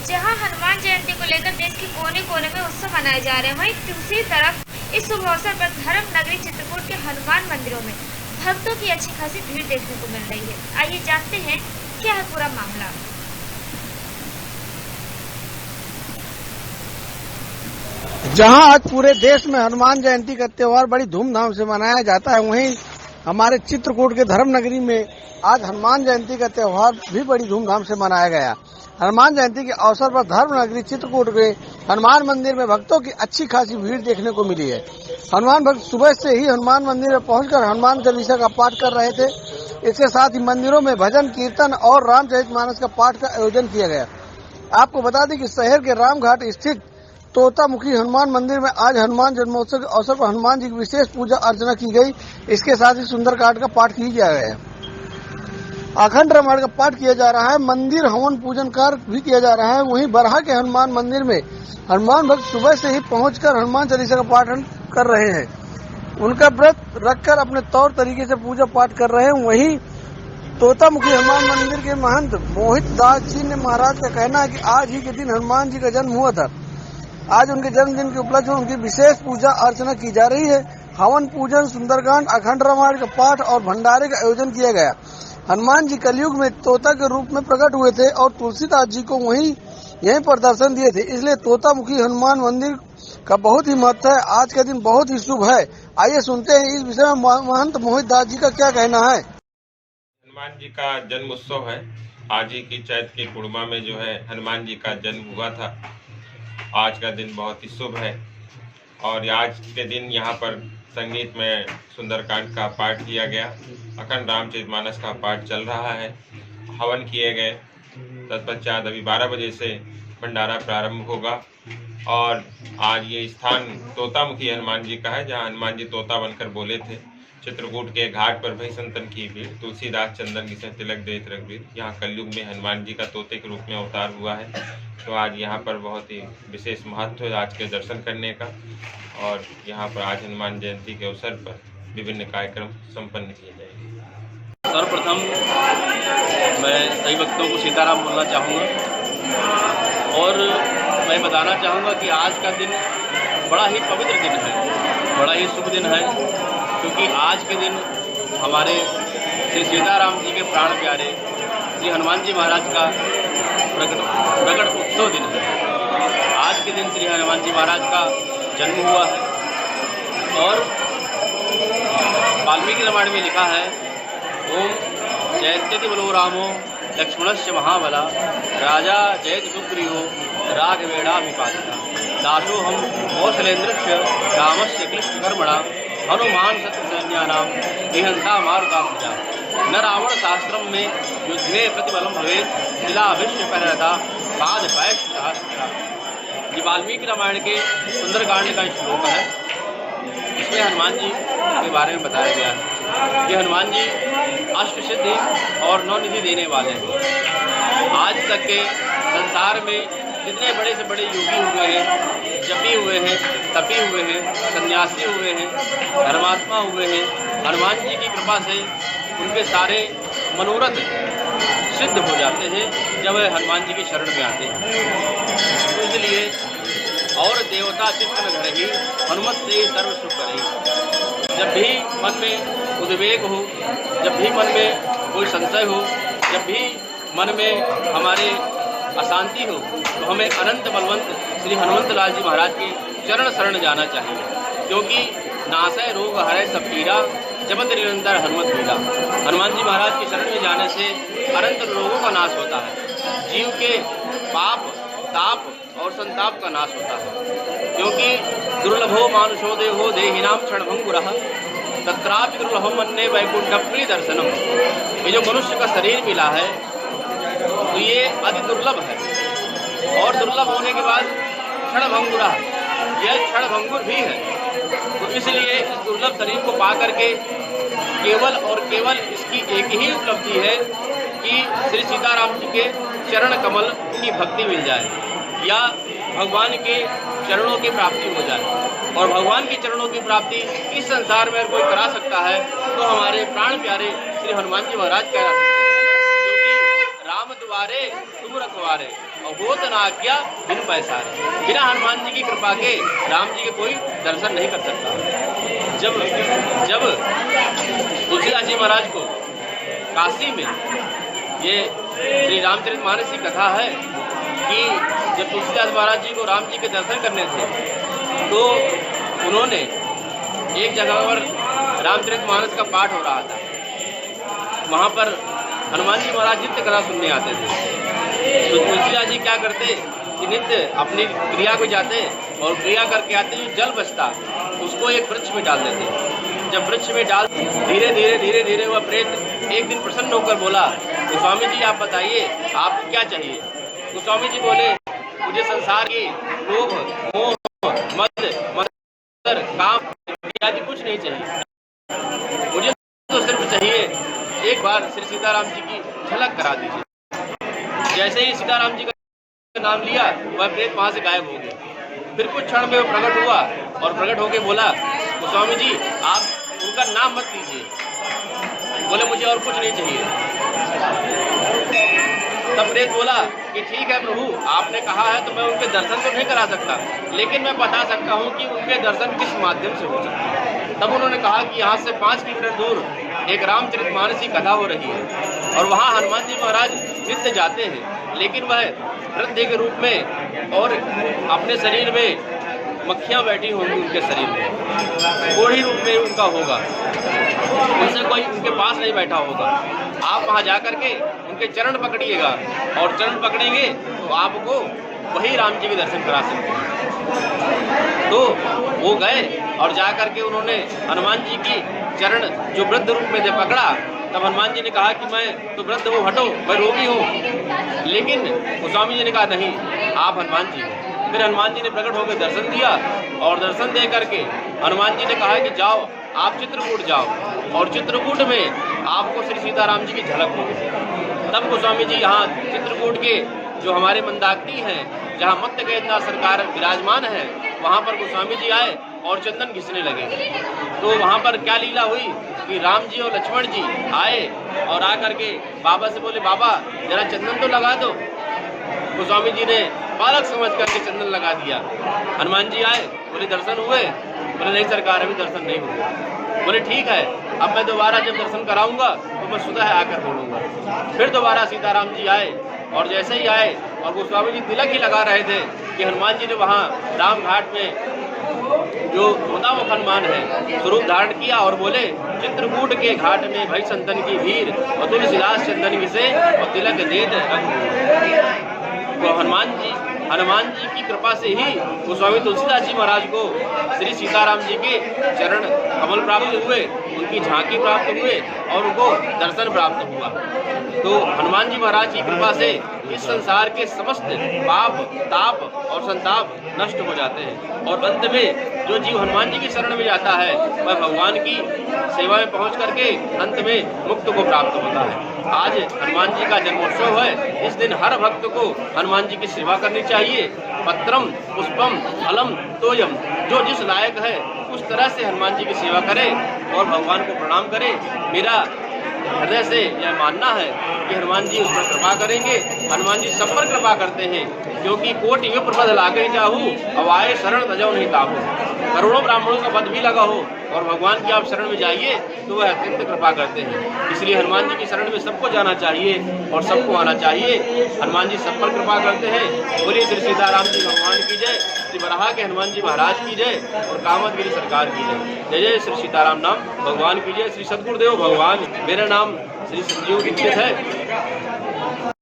जहां हनुमान जयंती को लेकर देश के कोने कोने में उत्सव मनाए जा रहे हैं, वहीं दूसरी तरफ इस शुभ अवसर पर धर्म नगरी चित्रकूट के हनुमान मंदिरों में भक्तों की अच्छी खासी भीड़ देखने को मिल रही है। आइए जानते हैं क्या है पूरा मामला। जहां आज पूरे देश में हनुमान जयंती का त्योहार बड़ी धूमधाम से मनाया जाता है, वहीं हमारे चित्रकूट के धर्म नगरी में आज हनुमान जयंती का त्योहार भी बड़ी धूमधाम से मनाया गया। हनुमान जयंती के अवसर पर धर्म नगरी चित्रकूट के हनुमान मंदिर में भक्तों की अच्छी खासी भीड़ देखने को मिली है। हनुमान भक्त सुबह से ही हनुमान मंदिर में पहुंचकर हनुमान चालीसा का पाठ कर रहे थे। इसके साथ ही मंदिरों में भजन कीर्तन और रामचरितमानस का पाठ का आयोजन किया गया। आपको बता दें कि शहर के रामघाट स्थित तोतामुखी हनुमान मंदिर में आज हनुमान जन्मोत्सव के अवसर पर हनुमान जी की विशेष पूजा अर्चना की गई। इसके साथ ही सुंदरकांड का पाठ किया गया है, अखंड रामायण का पाठ किया जा रहा है, मंदिर हवन पूजन कार्य भी किया जा रहा है। वहीं बरहा के हनुमान मंदिर में हनुमान भक्त सुबह से ही पहुंचकर हनुमान चालीसा का पाठ कर रहे हैं। उनका व्रत रखकर अपने तौर तरीके से पूजा पाठ कर रहे हैं। वहीं तोतामुखी हनुमान मंदिर के महंत मोहित दास जी ने महाराज का कहना है कि आज ही के दिन हनुमान जी का जन्म हुआ था। आज उनके जन्मदिन के उपलक्ष्य में उनकी विशेष पूजा अर्चना की जा रही है। हवन पूजन, सुंदरकांड, अखंड रामायण का पाठ और भंडारे का आयोजन किया गया। हनुमान जी कलयुग में तोता के रूप में प्रकट हुए थे और तुलसीदास जी को यहीं पर दर्शन दिए थे, इसलिए तोतामुखी हनुमान मंदिर का बहुत ही महत्व है। आज का दिन बहुत ही शुभ है। आइए सुनते हैं इस विषय में महंत मोहित दास जी का क्या कहना है। हनुमान जी का जन्म उत्सव है। आज ही की चैत की पूर्णिमा में जो है हनुमान जी का जन्म हुआ था। आज का दिन बहुत ही शुभ है और आज के दिन यहाँ पर संगीत में सुंदरकांड का पाठ किया गया, अखंड रामचरितमानस का पाठ चल रहा है, हवन किए गए। तत्पश्चात अभी 12 बजे से भंडारा प्रारंभ होगा और आज ये स्थान तोतामुखी हनुमान जी का है, जहाँ हनुमान जी तोता बनकर बोले थे। चित्रकूट के घाट पर भई संतन की भीड़, तुलसीदास चंदन घिसे तिलक देत रघुवीर। यहाँ कलयुग में हनुमान जी का तोते के रूप में अवतार हुआ है, तो आज यहाँ पर बहुत ही विशेष महत्व है आज के दर्शन करने का। और यहाँ पर आज हनुमान जयंती के अवसर पर विभिन्न कार्यक्रम संपन्न किए जाएंगे। सर्वप्रथम मैं सभी भक्तों को सीताराम बोलना चाहूँगा और मैं बताना चाहूँगा कि आज का दिन बड़ा ही पवित्र दिन है, बड़ा ही शुभ दिन है, क्योंकि आज के दिन हमारे श्री सीताराम जी के प्राण प्यारे श्री हनुमान जी महाराज का प्रकट उत्सव दिन है। आज के दिन श्री हनुमान जी महाराज का जन्म हुआ है और वाल्मीकि रामायण में लिखा है, ओम जयत्यति बलो रामो लक्ष्मणस्य महाबला राजा जयति सुग्रीवो राघवेणाभिपादिता दासो हम कौशलेन्द्रस्य रामस्य कृष्णकर्मणा हनुमान शत्रुसैन्यानां निहंता मारुतात्मजा न रावण शास्त्रम में युद्धे प्रतिबलम भवेत् शिलाभिष्टपरता पादपैष्ठसहस्रा। ये वाल्मीकि रामायण के सुंदरकांड का श्लोक है। इसमें हनुमान जी के बारे में बताया गया है। ये हनुमान जी अष्ट सिद्धि और 9 निधि देने वाले हैं। आज तक के संसार में जितने बड़े से बड़े योगी हुए हैं, जपी हुए हैं, तपी हुए हैं, सन्यासी हुए हैं, धर्मात्मा हुए हैं, हनुमान जी की कृपा से उनके सारे मनोरथ सिद्ध हो जाते हैं जब वे हनुमान जी की शरण में आते हैं। तो इसलिए और देवता चित्त न धरहि हनुमत से सर्व सुख करहि। जब भी मन में उद्वेग हो, जब भी मन में कोई संशय हो, जब भी मन में हमारे अशांति हो, तो हमें अनंत बलवंत श्री हनुमत लाल जी महाराज की चरण शरण जाना चाहिए, क्योंकि नासय रोग हरै सब पीरा जबत निरंतर हनुमत पीरा। हनुमान जी महाराज की शरण में जाने से अनंत रोगों का नाश होता है, जीव के पाप ताप और संताप का नाश होता है, क्योंकि दुर्लभो मानुषो देहो देहिनाम क्षणभंगुरः तत्रापि दुर्लभम मन्ये वैकुंठप्रिय दर्शनम। ये जो मनुष्य का शरीर मिला है तो ये अति दुर्लभ है और दुर्लभ होने के बाद क्षणभंगुरः, यह क्षणभंगुर भी है। तो इसलिए इस दुर्लभ शरीर को पा करके केवल और केवल इसकी एक ही उपलब्धि है कि श्री सीताराम जी के चरण कमल की भक्ति मिल जाए या भगवान के चरणों की प्राप्ति हो जाए। और भगवान के चरणों की प्राप्ति इस संसार में कोई करा सकता है तो हमारे प्राण प्यारे श्री हनुमान जी महाराज करा सकते हैं, क्योंकि राम दुआरे तुम रखवारे, और होत न आज्ञा बिन पैसारे। बिना हनुमान जी की कृपा के राम जी के कोई दर्शन नहीं कर सकता। जब तुलसीदास जी महाराज को काशी में, ये श्री रामचरितमानस की कथा है कि जब तुलसीदास महाराज जी को राम जी के दर्शन करने थे तो उन्होंने एक जगह पर रामचरितमानस का पाठ हो रहा था, वहाँ पर हनुमान जी महाराज नित्य कथा सुनने आते थे। तो तुलसीदास जी क्या करते कि नित्य अपनी क्रिया को जाते और क्रिया करके आते ही जल बचता उसको एक वृक्ष में डाल देते। जब वृक्ष में डाल धीरे धीरे वह प्रेत एक दिन प्रसन्न होकर बोला, तो स्वामी जी आप बताइए आपको क्या चाहिए। तो स्वामी जी बोले, मुझे संसार की लोभ मोह मद मत्सर काम इत्यादि कुछ नहीं चाहिए, मुझे तो सिर्फ चाहिए एक बार श्री सीताराम जी की झलक करा दीजिए। जैसे ही सीताराम जी का नाम लिया वह प्रेत वहां से गायब हो गया। फिर कुछ क्षण में वो प्रकट हुआ और प्रकट होके बोला, तो स्वामी जी आप उनका नाम मत लीजिए। बोले मुझे और कुछ नहीं चाहिए। तब प्रेत बोला कि ठीक है प्रभु, आपने कहा है तो मैं उनके दर्शन तो नहीं करा सकता, लेकिन मैं बता सकता हूँ कि उनके दर्शन किस माध्यम से हो सकते हैं। तब उन्होंने कहा कि यहाँ से 5 किलोमीटर दूर एक रामचरितमानस की कथा हो रही है और वहाँ हनुमान जी महाराज नित्य जाते हैं, लेकिन वह वृद्ध के रूप में और अपने शरीर में मक्खियाँ बैठी होंगी, उनके शरीर में कोढ़ी रूप में उनका होगा, उनसे कोई उनके पास नहीं बैठा होगा। आप वहाँ जा करके उनके चरण पकड़िएगा और चरण पकड़ेंगे तो आपको वही राम जी के दर्शन करा सकते हैं। तो वो गए और जा करके उन्होंने हनुमान जी की चरण जो वृद्ध रूप में थे पकड़ा। तब हनुमान जी ने कहा कि मैं तो वृद्ध हूँ, हटो, मैं रोगी हूँ। लेकिन स्वामी जी ने कहा नहीं, आप हनुमान जी हो। फिर हनुमान जी ने प्रकट होकर दर्शन दिया और दर्शन दे करके हनुमान जी ने कहा कि जाओ आप चित्रकूट जाओ और चित्रकूट में आपको श्री सीताराम जी की झलक होगी। तब गोस्वामी जी यहाँ चित्रकूट के जो हमारे मंदाकिनी हैं, जहाँ मत्स्य कैदनाथ सरकार विराजमान है, वहाँ पर गोस्वामी जी आए और चंदन घिसने लगे। तो वहाँ पर क्या लीला हुई कि राम जी और लक्ष्मण जी आए और आ करके बाबा से बोले, बाबा जरा चंदन तो लगा दो। गोस्वामी जी ने बालक समझ करके चंदन लगा दिया। हनुमान जी आए, बोले दर्शन हुए? बोले नहीं सरकार, अभी दर्शन नहीं हुए। बोले ठीक है, अब मैं दोबारा जब दर्शन कराऊंगा तो मैं स्वतः आकर बोलूँगा। फिर दोबारा सीताराम जी आए और जैसे ही आए और गोस्वामी जी तिलक ही लगा रहे थे कि हनुमान जी ने वहाँ राम घाट में जो मुदामुख हनुमान है स्वरूप धारण किया और बोले, चित्रकूट के घाट में भई संतन की भीड़ और तुलसीदास चंदन विषे और तिलक देत रघुवीर। तो हनुमान जी की कृपा से ही गोस्वामी तुलसीदास जी महाराज को श्री सीताराम जी के चरण कमल प्राप्त हुए, उनकी झांकी प्राप्त हुए और उनको दर्शन प्राप्त हुआ। तो हनुमान जी महाराज की कृपा से इस संसार के समस्त पाप ताप और संताप नष्ट हो जाते हैं और अंत में जो जीव हनुमान जी की शरण में जाता है वह भगवान की सेवा में पहुंच करके अंत में मुक्त को प्राप्त होता है। आज हनुमान जी का जन्मोत्सव है। इस दिन हर भक्त को हनुमान जी की सेवा करनी चाहिए। पत्रम पुष्पम फलम तोयम, जो जिस लायक है उस तरह से हनुमान जी की सेवा करे और भगवान को प्रणाम करे। मेरा हृदय से यह मानना है कि हनुमान जी उस पर कृपा करेंगे। हनुमान जी सब पर कृपा करते हैं, क्योंकि कोटि विप्र पद लागे जाहू, अब आए शरण तजौ नहीं ताहू। करोड़ों ब्राह्मणों का पद भी लगा हो और भगवान की आप शरण में जाइए तो वह अत्यंत कृपा करते हैं। इसलिए हनुमान जी की शरण में सबको जाना चाहिए और सबको आना चाहिए। हनुमान जी सब पर कृपा करते हैं। बोलिए श्री सीताराम जी भगवान की जय, श्री बराह के हनुमान जी महाराज की जय और कामतगिरी सरकार की जय। जय जय श्री सीताराम नाम भगवान की जय। श्री सद्गुरुदेव भगवान। मेरा नाम श्री संजीव दीक्षित है।